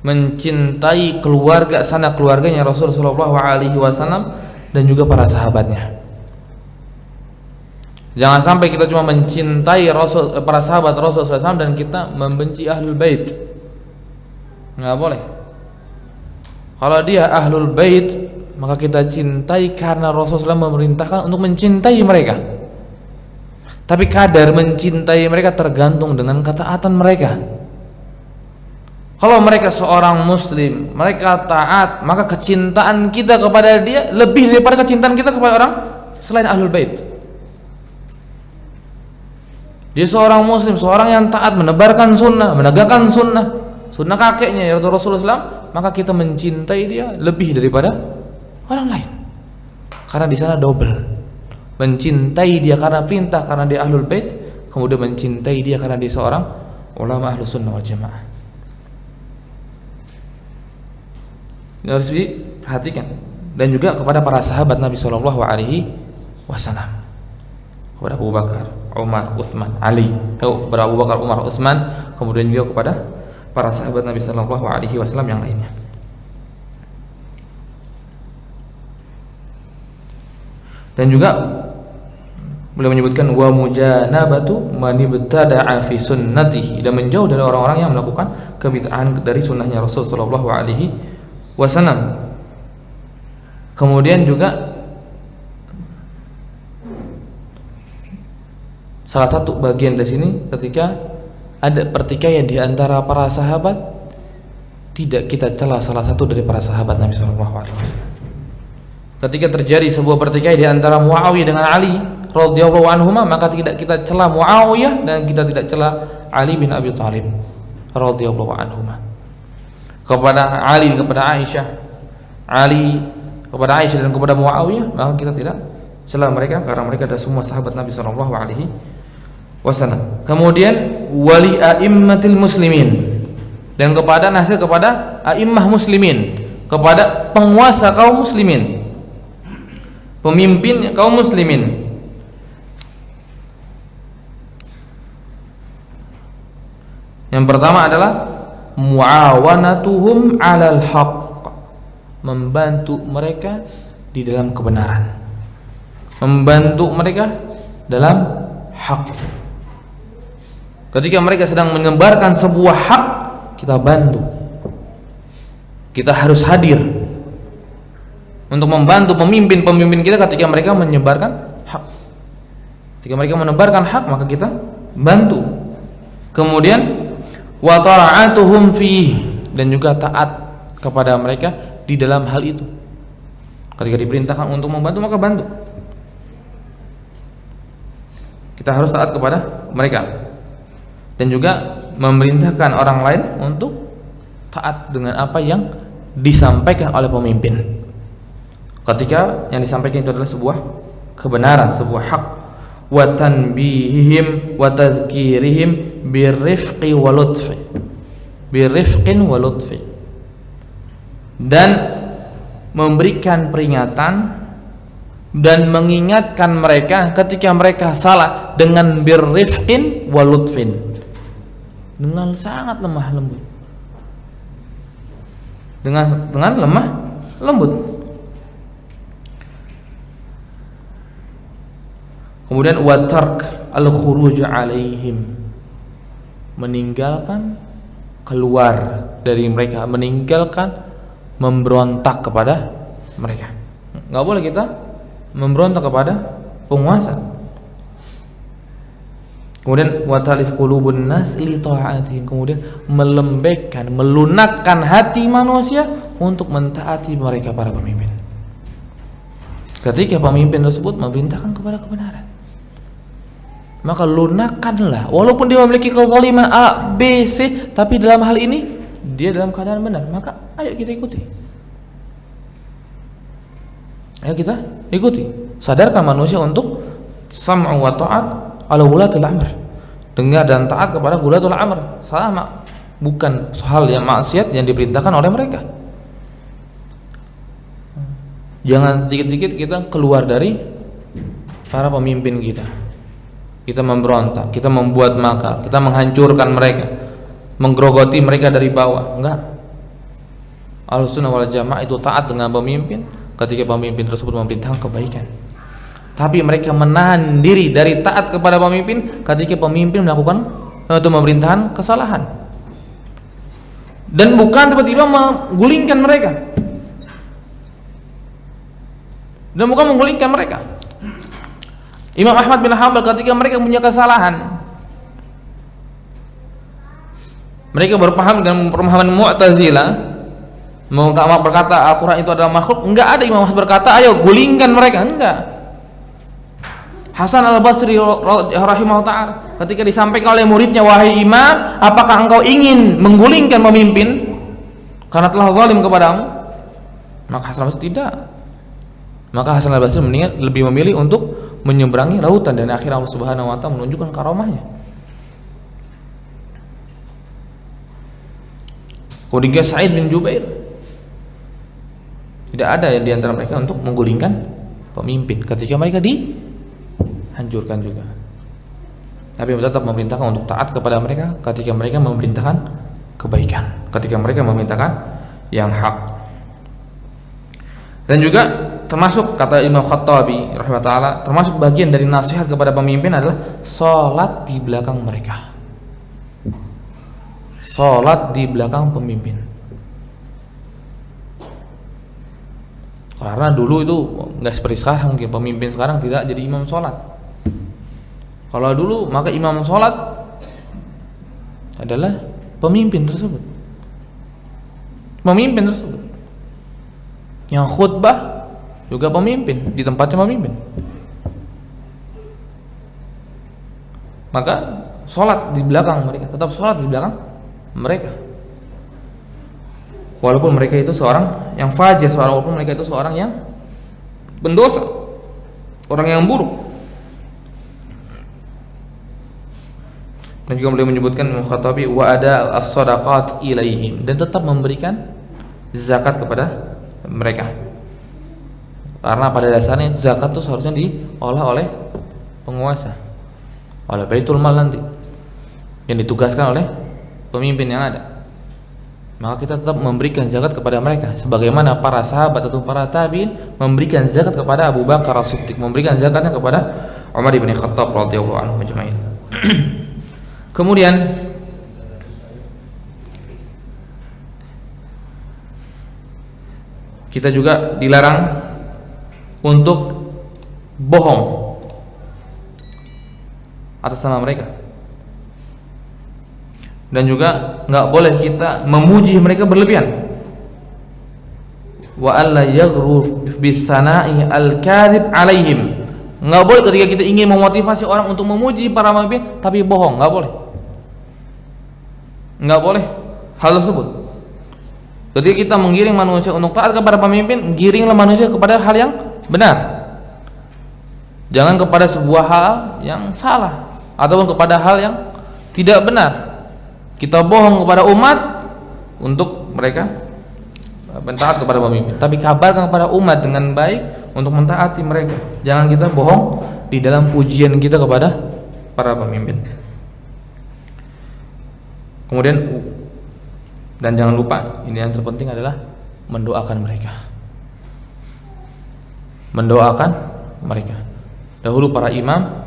mencintai keluarganya Rasulullah SAW dan juga para sahabatnya. Jangan sampai kita cuma mencintai para sahabat Rasulullah SAW dan kita membenci ahlul bait. Nggak boleh. Kalau dia ahlul bait, maka kita cintai karena Rasulullah SAW memerintahkan untuk mencintai mereka. Tapi kadar mencintai mereka tergantung dengan ketaatan mereka. Kalau mereka seorang muslim, mereka taat, maka kecintaan kita kepada dia lebih daripada kecintaan kita kepada orang selain ahlul bait. Dia seorang muslim, seorang yang taat, menebarkan sunnah, menegakkan sunnah kakeknya yaitu Rasulullah SAW, maka kita mencintai dia lebih daripada orang lain. Karena di sana double. Mencintai dia karena perintah, karena dia ahlul bait, kemudian mencintai dia karena dia seorang ulama ahlus sunnah wal jamaah. Ini harus diperhatikan. Dan juga kepada para sahabat Nabi Shallallahu Alaihi Wasallam, kepada Abu Bakar, Umar, Utsman, Ali, kepada Abu Bakar, Umar, Utsman, kemudian juga kepada para sahabat Nabi Shallallahu Alaihi Wasallam yang lainnya. Dan juga beliau menyebutkan wa mujanabatu man ibtada'a fi sunnatihi, dan menjauh dari orang-orang yang melakukan kebid'ahan dari sunnahnya Rasul Shallallahu Alaihi Wasallam. Kemudian juga salah satu bagian dari sini ketika ada pertikaian di antara para sahabat, tidak kita celah salah satu dari para sahabat Nabi Shallallahu Alaihi Wasallam. Ketika terjadi sebuah pertikaian di antara Muawiyah dengan Ali radhiyallahu anhuma, maka tidak kita celah Muawiyah dan kita tidak celah Ali bin Abi Thalib radhiyallahu anhuma. kepada Ali, kepada Aisyah, Ali kepada Aisyah dan kepada Muawiyah, maka kita tidak celah mereka karena mereka adalah semua sahabat Nabi sallallahu alaihi wasallam. Kemudian wali a'immatil muslimin, dan kepada nasihat kepada a'immah muslimin, kepada penguasa kaum muslimin, pemimpin kaum muslimin. Yang pertama adalah muawanatuhum 'alal haqq, membantu mereka di dalam kebenaran, membantu mereka dalam hak. Ketika mereka sedang menyebarkan sebuah hak, kita bantu. Kita harus hadir untuk membantu pemimpin-pemimpin kita ketika mereka menyebarkan hak. Ketika mereka menebarkan hak, maka kita bantu. Kemudian wa ta'atuhum fihi, dan juga taat kepada mereka di dalam hal itu. Ketika diperintahkan untuk membantu, maka bantu. Kita harus taat kepada mereka, dan juga memerintahkan orang lain untuk taat dengan apa yang disampaikan oleh pemimpin. Ketika yang disampaikan itu adalah sebuah kebenaran, sebuah hak. Wa tanbihihim wa tadhkirihim birrifqi wa lutfi, birrifqin wa lutfi, dan memberikan peringatan dan mengingatkan mereka ketika mereka salah dengan birrifqin wa lutfin, dengan sangat lemah lembut, dengan lemah lembut. Kemudian wa tark al-khuruj alaihim, meninggalkan keluar dari mereka, meninggalkan memberontak kepada mereka. Enggak boleh kita memberontak kepada penguasa. Kemudian wa talif qulubun nas li ta'atihim, kemudian melembekkan, melunakkan hati manusia untuk mentaati mereka para pemimpin. Ketika pemimpin tersebut memerintahkan kepada kebenaran, maka lunakkanlah, walaupun dia memiliki kezaliman A, B, C, tapi dalam hal ini dia dalam keadaan benar, maka ayo kita ikuti. Ayo kita ikuti. Sadarkan manusia untuk sam'u wa ta'at ala wulatul amr, dengar dan taat kepada wulatul amr, sama, bukan hal yang maksiat yang diperintahkan oleh mereka. Jangan sedikit-sedikit kita keluar dari para pemimpin kita. Kita memberontak, kita membuat makar, kita menghancurkan mereka, menggerogoti mereka dari bawah. Enggak. Ahlussunnah wal Jamaah itu taat dengan pemimpin ketika pemimpin tersebut memerintahkan kebaikan. Tapi mereka menahan diri dari taat kepada pemimpin ketika pemimpin melakukan atau pemerintahan kesalahan. Dan bukan tiba-tiba menggulingkan mereka. Dan bukan menggulingkan mereka. Imam Ahmad bin Hanbal ketika mereka punya kesalahan, mereka berpaham dengan pemahaman Mu'tazilah, berkata Al-Quran itu adalah makhluk. Enggak ada Imam Ahmad berkata ayo gulingkan mereka, enggak. Hasan Al-Basri rahimahullah ta'ala ketika disampaikan oleh muridnya, wahai imam, apakah engkau ingin menggulingkan pemimpin karena telah zalim kepadamu? Maka Hasan Al-Basri tidak. Maka Hasan Al-Basri lebih memilih untuk menyeberangi lautan, dan akhirnya Allah Subhanahu wa taala menunjukkan karamahnya. Kemudian Sa'id bin Jubair, tidak ada di antara mereka untuk menggulingkan pemimpin ketika mereka dihancurkan juga. Tapi tetap memerintahkan untuk taat kepada mereka ketika mereka memerintahkan kebaikan, ketika mereka memerintahkan yang hak. Dan juga termasuk kata Imam Khattabi rahimahullah, termasuk bagian dari nasihat kepada pemimpin adalah salat di belakang mereka. Salat di belakang pemimpin. Karena dulu itu nggak seperti sekarang, mungkin pemimpin sekarang tidak jadi imam salat. Kalau dulu maka imam salat adalah pemimpin tersebut. Pemimpin tersebut. Yang khutbah juga pemimpin, di tempatnya pemimpin. Maka sholat di belakang mereka, tetap sholat di belakang mereka. walaupun mereka itu seorang yang fajir, walaupun mereka itu seorang yang pendosa, orang yang buruk. Dan juga beliau menyebutkan Al-Khattabi wa ada as-sadaqat ilaihim, dan tetap memberikan zakat kepada mereka. Karena pada dasarnya zakat itu seharusnya diolah oleh penguasa, oleh Baitul Mal nanti, yang ditugaskan oleh pemimpin yang ada. Maka kita tetap memberikan zakat kepada mereka, sebagaimana para sahabat atau para tabi'in memberikan zakat kepada Abu Bakar As-Siddiq, memberikan zakatnya kepada Umar bin Khattab radhiyallahu anhu ajma'in. Kemudian kita juga dilarang untuk bohong atas nama mereka, dan juga nggak boleh kita memuji mereka berlebihan. Wa alla yaghru bisana'i al-kadhib alaihim, nggak boleh ketika kita ingin memotivasi orang untuk memuji para pemimpin tapi bohong, nggak boleh. Nggak boleh hal tersebut. Ketika kita menggiring manusia untuk taat kepada pemimpin, giringlah manusia kepada hal yang benar, jangan kepada sebuah hal yang salah ataupun kepada hal yang tidak benar. Kita bohong kepada umat untuk mereka mentaat kepada pemimpin, tapi kabarkan kepada umat dengan baik untuk mentaati mereka. Jangan kita bohong di dalam pujian kita kepada para pemimpin. Kemudian, dan jangan lupa, ini yang terpenting adalah mendoakan mereka. Mendoakan mereka. Dahulu para imam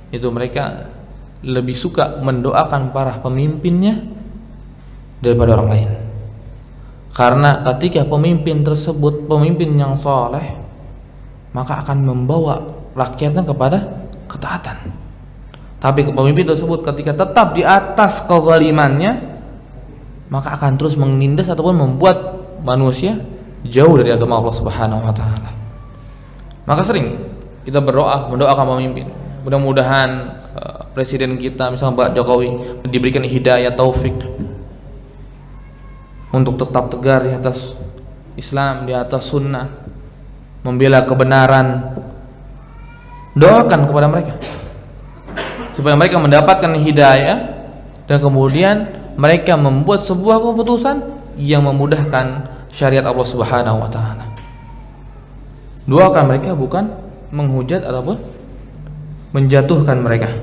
itu mereka lebih suka mendoakan para pemimpinnya daripada orang lain. Karena ketika pemimpin tersebut pemimpin yang soleh, maka akan membawa rakyatnya kepada ketaatan. Tapi pemimpin tersebut ketika tetap di atas kezalimannya, maka akan terus menindas ataupun membuat manusia jauh dari agama Allah Subhanahu wa taala. Maka sering kita berdoa, mendoakan pemimpin. Mudah-mudahan presiden kita, misalnya Pak Jokowi, diberikan hidayah taufik untuk tetap tegar di atas Islam, di atas sunnah, membela kebenaran. Doakan kepada mereka supaya mereka mendapatkan hidayah, dan kemudian mereka membuat sebuah keputusan yang memudahkan syariat Allah Subhanahu wa taala. Doakan mereka, bukan menghujat ataupun menjatuhkan mereka.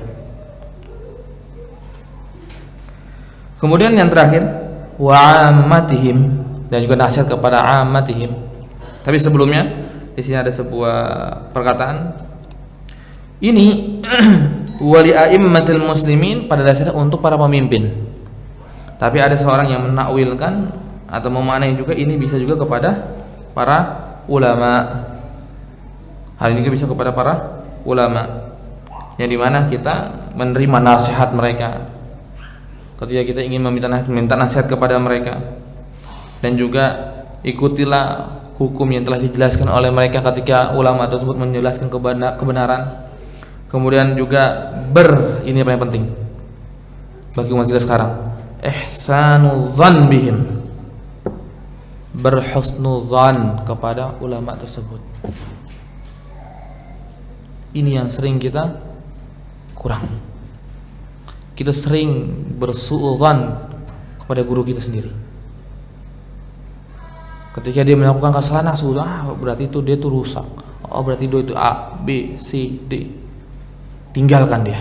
Kemudian yang terakhir, wa ammatihim, dan juga nasihat kepada ammatihim. Tapi sebelumnya di sini ada sebuah perkataan. Ini wali a'immatil muslimin, pada dasarnya untuk para pemimpin. Tapi ada seorang yang menakwilkan atau memaknai juga ini bisa juga kepada para ulama. Hal ini juga bisa kepada para ulama, yang dimana kita menerima nasihat mereka ketika kita ingin minta nasihat kepada mereka, dan juga ikutilah hukum yang telah dijelaskan oleh mereka ketika ulama tersebut menjelaskan kebenaran. Kemudian juga ini yang paling penting bagi umat kita sekarang, ihsanuzan bihim, berhusnuzan kepada ulama tersebut. Ini yang sering kita kurang. Kita sering bersuudzan kepada guru kita sendiri. Ketika dia melakukan kesalahan, berarti itu dia tuh rusak. Oh, berarti dia itu A, B, C, D. Tinggalkan dia.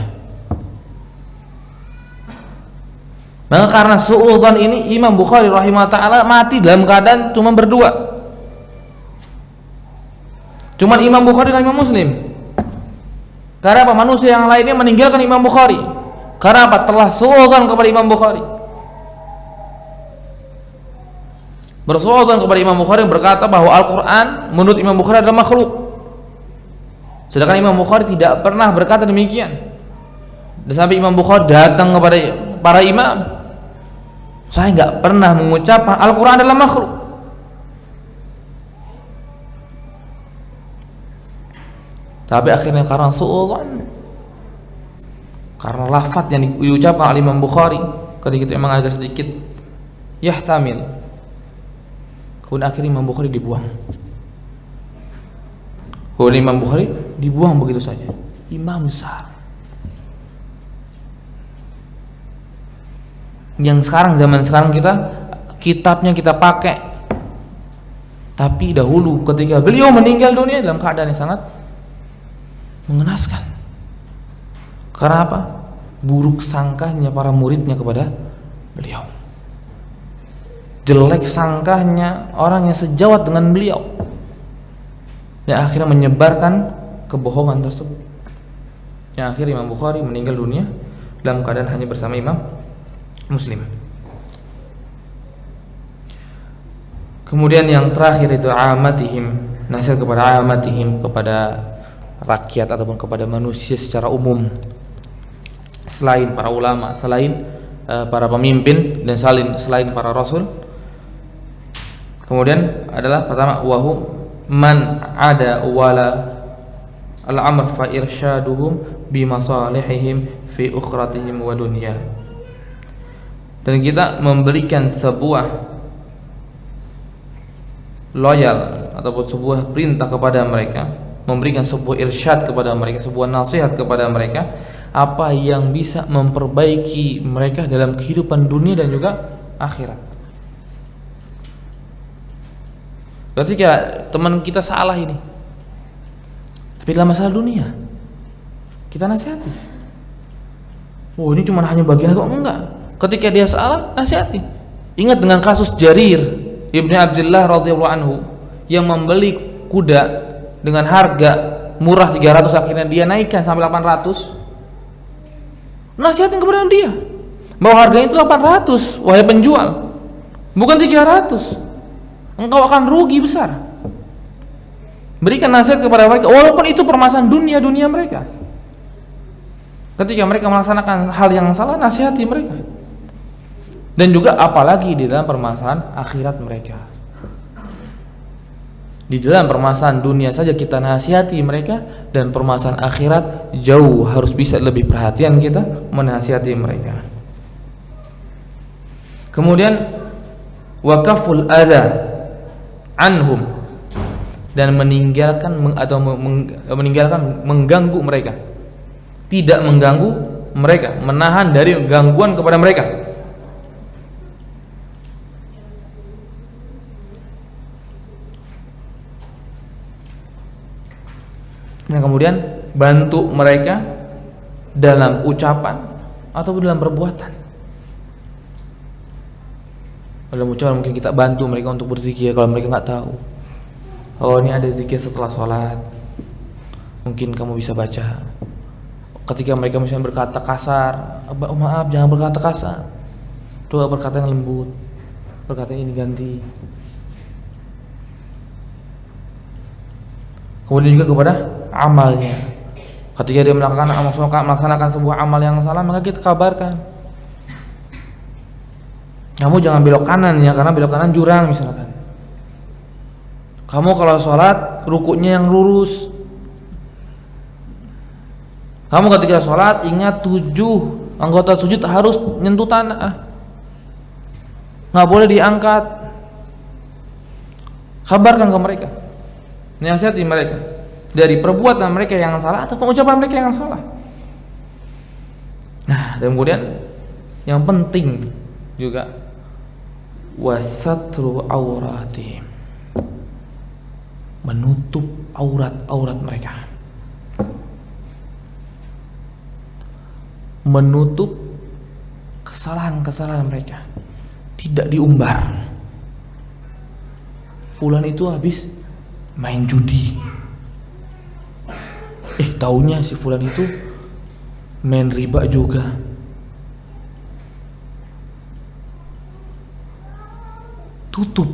Maka karena suudzon ini Imam Bukhari rahimahullah ta'ala mati dalam keadaan cuma berdua. Cuman Imam Bukhari dan Imam Muslim. Karena apa? Manusia yang lainnya meninggalkan Imam Bukhari. Karena apa? Telah suudzon kepada Imam Bukhari. Bersuudzon kepada Imam Bukhari, berkata bahwa Al-Quran menurut Imam Bukhari adalah makhluk. Sedangkan Imam Bukhari tidak pernah berkata demikian. Dan sampai Imam Bukhari datang kepada para imam, saya nggak pernah mengucapkan Al-Quran adalah makhluk. Tapi akhirnya karena su'udzon, karena lafaz yang diucapkan oleh Imam Bukhari ketika itu emang agak sedikit yahtamil, Kemudian akhirnya Imam Bukhari dibuang. Kemudian Imam Bukhari dibuang begitu saja. Imam besar. Yang sekarang, zaman sekarang kita kitabnya kita pakai, tapi dahulu ketika beliau meninggal dunia dalam keadaan yang sangat mengenaskan. Karena apa? Buruk sangkanya para muridnya kepada beliau, jelek sangkanya orang yang sejawat dengan beliau, yang akhirnya menyebarkan kebohongan tersebut. Yang akhirnya Imam Bukhari meninggal dunia dalam keadaan hanya bersama Imam Muslim. Kemudian yang terakhir itu amatihim, nasihat kepada amatihim, kepada rakyat ataupun kepada manusia secara umum, selain para ulama, selain para pemimpin, dan selain para rasul. Kemudian adalah pertama, wahu man ada wala al-amr fa irsyaduhum bi masalihihim fi ukhratihim wa dunya. Dan kita memberikan sebuah loyal ataupun sebuah perintah kepada mereka, memberikan sebuah irsyad kepada mereka, sebuah nasihat kepada mereka, apa yang bisa memperbaiki mereka dalam kehidupan dunia dan juga akhirat. Ketika teman kita salah ini, tapi dalam masalah dunia, kita nasihati. Oh, ini cuma hanya bagian kok, enggak. Ketika dia salah, nasihati. Ingat dengan kasus Jarir Ibnu Abdullah radhiyallahu anhu yang membeli kuda dengan harga murah 300, akhirnya dia naikkan sampai 800. Nasihatin kepada dia bahwa harganya itu 800, wahai penjual, bukan 300. Engkau akan rugi besar. Berikan nasihat kepada mereka, walaupun itu permasalahan dunia mereka. Ketika mereka melaksanakan hal yang salah, nasihati mereka. Dan juga apalagi di dalam permasalahan akhirat mereka. Di dalam permasalahan dunia saja kita nasihati mereka, dan permasalahan akhirat jauh harus bisa lebih perhatian kita menasihati mereka. Kemudian wakaful adza anhum, dan meninggalkan mengganggu mereka, tidak mengganggu mereka, menahan dari gangguan kepada mereka. Nah, kemudian bantu mereka dalam ucapan atau dalam perbuatan. Dalam ucapan mungkin kita bantu mereka untuk berzikir kalau mereka nggak tahu. Oh, ini ada zikir setelah sholat, mungkin kamu bisa baca. Ketika mereka misalnya berkata kasar, oh, maaf, jangan berkata kasar, coba berkata yang lembut, berkata ini ganti. Kemudian juga kepada amalnya, ketika dia melaksanakan sebuah amal yang salah, maka kita kabarkan, kamu jangan belok kanan ya, karena belok kanan jurang misalkan. Kamu kalau sholat rukuknya yang lurus. Kamu ketika sholat ingat 7 anggota sujud harus nyentuh tanah, nggak boleh diangkat. Kabarkan ke mereka, nasihati mereka dari perbuatan mereka yang salah atau pengucapan mereka yang salah. Nah, dan kemudian yang penting juga wasatru auratihim, menutup aurat-aurat mereka, menutup kesalahan-kesalahan mereka, tidak diumbar. Fulan itu habis main judi, taunya si fulan itu main riba juga. Tutup,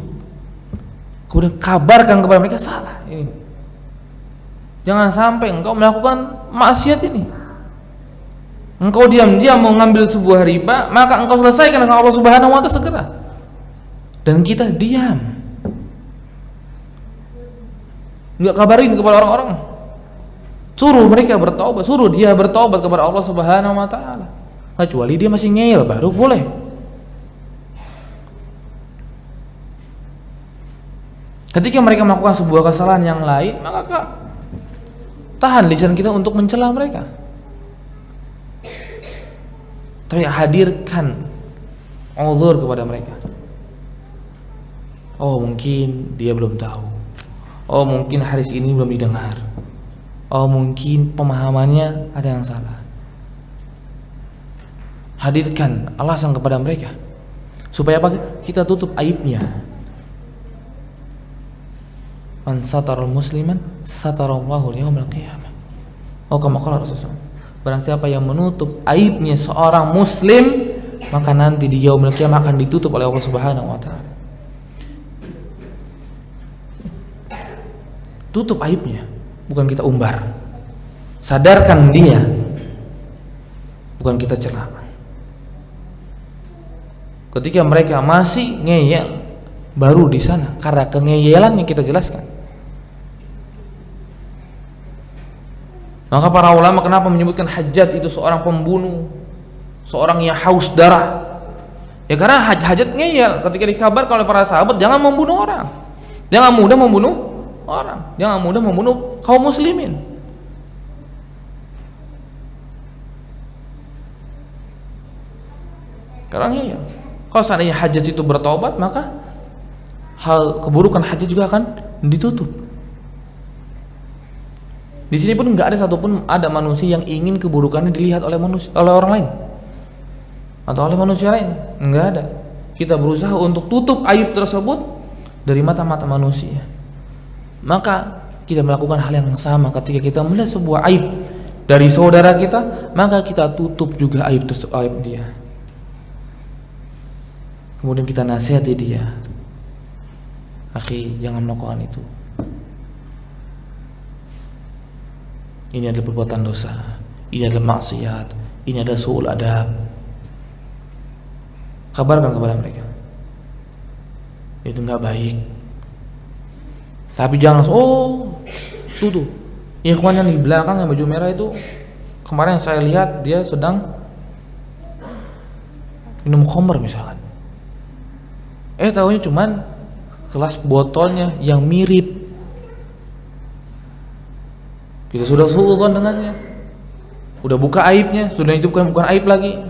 kemudian kabarkan kepada mereka salah ini. Jangan sampai engkau melakukan maksiat ini. Engkau diam-diam mau ngambil sebuah riba, maka engkau selesaikan dengan Allah Subhanahu wa Ta'ala segera. Dan kita diam, nggak kabarin kepada orang-orang. Suruh mereka bertaubat, suruh dia bertaubat kepada Allah Subhanahu wa Ta'ala. Kecuali dia masih ngeyel, baru boleh. Ketika mereka melakukan sebuah kesalahan yang lain, maka tahan lisan kita untuk mencela mereka. Tapi hadirkan uzur kepada mereka. Oh, mungkin dia belum tahu. Oh, mungkin hadis ini belum didengar. Oh, mungkin pemahamannya ada yang salah. Hadirkan alasan kepada mereka supaya apa? Kita tutup aibnya. Man satarul musliman satarallahu yaumil qiyamah. Oh, kama qala Rasulullah. Barang siapa yang menutup aibnya seorang muslim, maka nanti di yaumil qiyamah akan ditutup oleh Allah Subhanahu wa taala. Tutup aibnya, bukan kita umbar. Sadarkan dia, bukan kita celah. Ketika mereka masih ngeyel, baru di sana karena kengeyelan yang kita jelaskan. Maka para ulama kenapa menyebutkan Hajjaj itu seorang pembunuh, seorang yang haus darah? Ya karena Hajjaj ngeyel ketika dikabarkan oleh para sahabat jangan membunuh orang, jangan mudah membunuh orang, jangan mudah membunuh kaum muslimin. Karena ngeyel. Kalau seandainya Hajjaj itu bertobat, maka hal keburukan Hajjaj juga akan ditutup. Di sini pun nggak ada satupun ada manusia yang ingin keburukannya dilihat oleh manusia, oleh orang lain atau oleh manusia lain. Nggak ada. Kita berusaha untuk tutup aib tersebut dari mata-mata manusia. Maka kita melakukan hal yang sama ketika kita melihat sebuah aib dari saudara kita, maka kita tutup juga aib dia. Kemudian kita nasihati dia, akhi, jangan melakukan itu. Ini adalah perbuatan dosa, ini adalah maksiat, ini adalah su'ul adab. Kabarkan kepada mereka, itu nggak baik. Tapi jangan, tuh ikhwan yang di belakang yang baju merah itu, kemarin saya lihat dia sedang minum khamr misalkan. Tahunya cuman kelas botolnya yang mirip. Kita sudah suudzon dengannya, udah buka aibnya, sudah itu bukan aib lagi.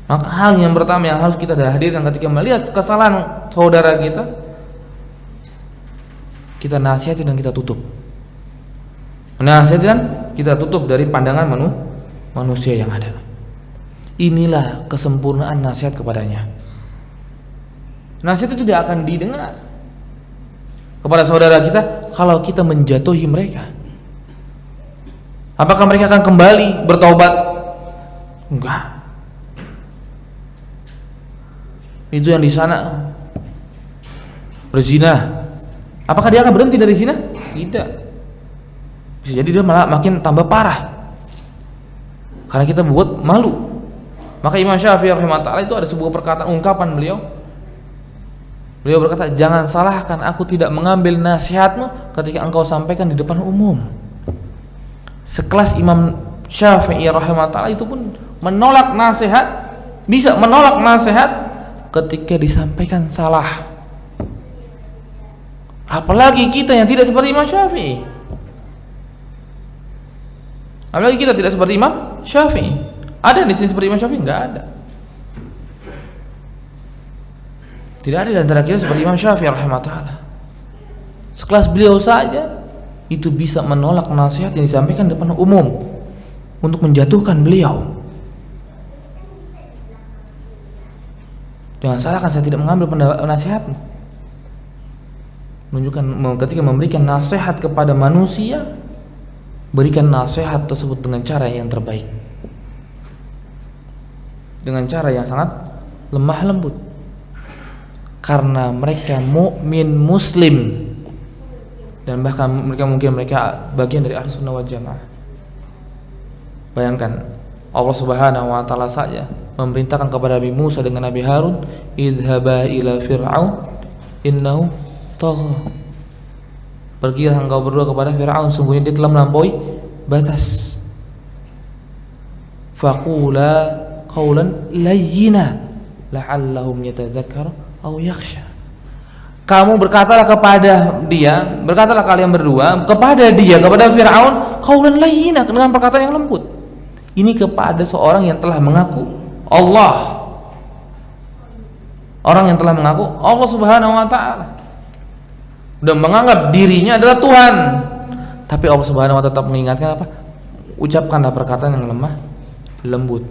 Maka hal yang pertama yang harus kita hadirkan ketika melihat kesalahan saudara kita nasihati dan kita tutup. Menasihati dan kita tutup dari pandangan manusia yang ada. Inilah kesempurnaan nasihat kepadanya. Nasihat itu tidak akan didengar kepada saudara kita kalau kita menjatuhi mereka. Apakah mereka akan kembali bertaubat? Enggak. Itu yang di sana berzina, apakah dia akan berhenti dari zina? Tidak. Bisa jadi dia malah makin tambah parah karena kita buat malu. Maka Imam Syafi'i rahimahullah itu ada sebuah perkataan ungkapan Beliau berkata, jangan salahkan aku tidak mengambil nasihatmu ketika engkau sampaikan di depan umum. Sekelas Imam Syafi'i rahimahullah itu pun menolak nasihat, bisa menolak nasihat ketika disampaikan salah. Apalagi kita yang tidak seperti Imam Syafi'i. Apalagi kita tidak seperti Imam Syafi'i. Ada di sini seperti Imam Syafi'i? Enggak ada. Tidak ada di antara kita seperti Imam Syafi'i rahimahullah. Sekelas beliau saja itu bisa menolak nasihat yang disampaikan di depan umum untuk menjatuhkan beliau. Jangan salahkan saya tidak mengambil nasihat. Menunjukkan ketika memberikan nasihat kepada manusia, berikan nasihat tersebut dengan cara yang terbaik, dengan cara yang sangat lemah lembut. Karena mereka mukmin muslim dan bahkan mereka bagian dari Ahlus Sunnah wal Jamaah. Bayangkan Allah Subhanahu wa taala saja memerintahkan kepada Nabi Musa dengan Nabi Harun, idhaba ila fir'aun innahu tagha. Pergilah engkau berdua kepada Fir'aun, sungguhnya dia telah melampaui batas. Faqula qawlan layyina la'allahum yatadhakkaru aw yakhsha. kamu berkatalah kepada dia, berkatalah kalian berdua kepada dia, kepada Fir'aun, qaulan layyina, dengan perkataan yang lembut. Ini kepada seorang yang telah mengaku Allah, orang yang telah mengaku Allah Subhanahu wa ta'ala dan menganggap dirinya adalah Tuhan. Tapi Allah Subhanahu wa ta'ala tetap mengingatkan apa? Ucapkanlah perkataan yang lemah lembut.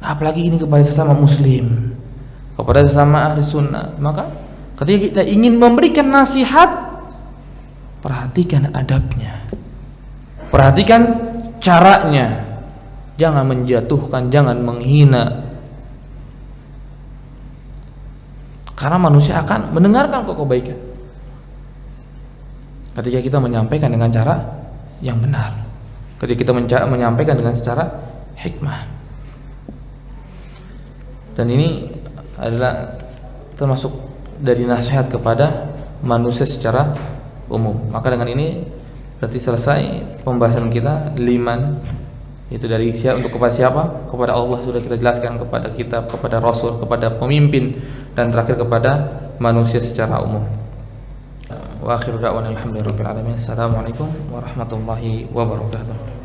Apalagi ini kepada sesama muslim, kepada sesama ahli sunnah. Maka ketika kita ingin memberikan nasihat, perhatikan adabnya, perhatikan caranya, jangan menjatuhkan, jangan menghina, karena manusia akan mendengarkan kok kebaikan ketika kita menyampaikan dengan cara yang benar, ketika kita menyampaikan dengan secara hikmah. Dan ini adalah termasuk dari nasihat kepada manusia secara umum. Maka dengan ini berarti selesai pembahasan kita liman, itu dari untuk kepada siapa? Kepada Allah sudah kita jelaskan, kepada kitab, kepada Rasul, kepada pemimpin, dan terakhir kepada manusia secara umum. Wa akhiru da'wana alhamdulillahi rabbil alamin. Assalamualaikum warahmatullahi wabarakatuh.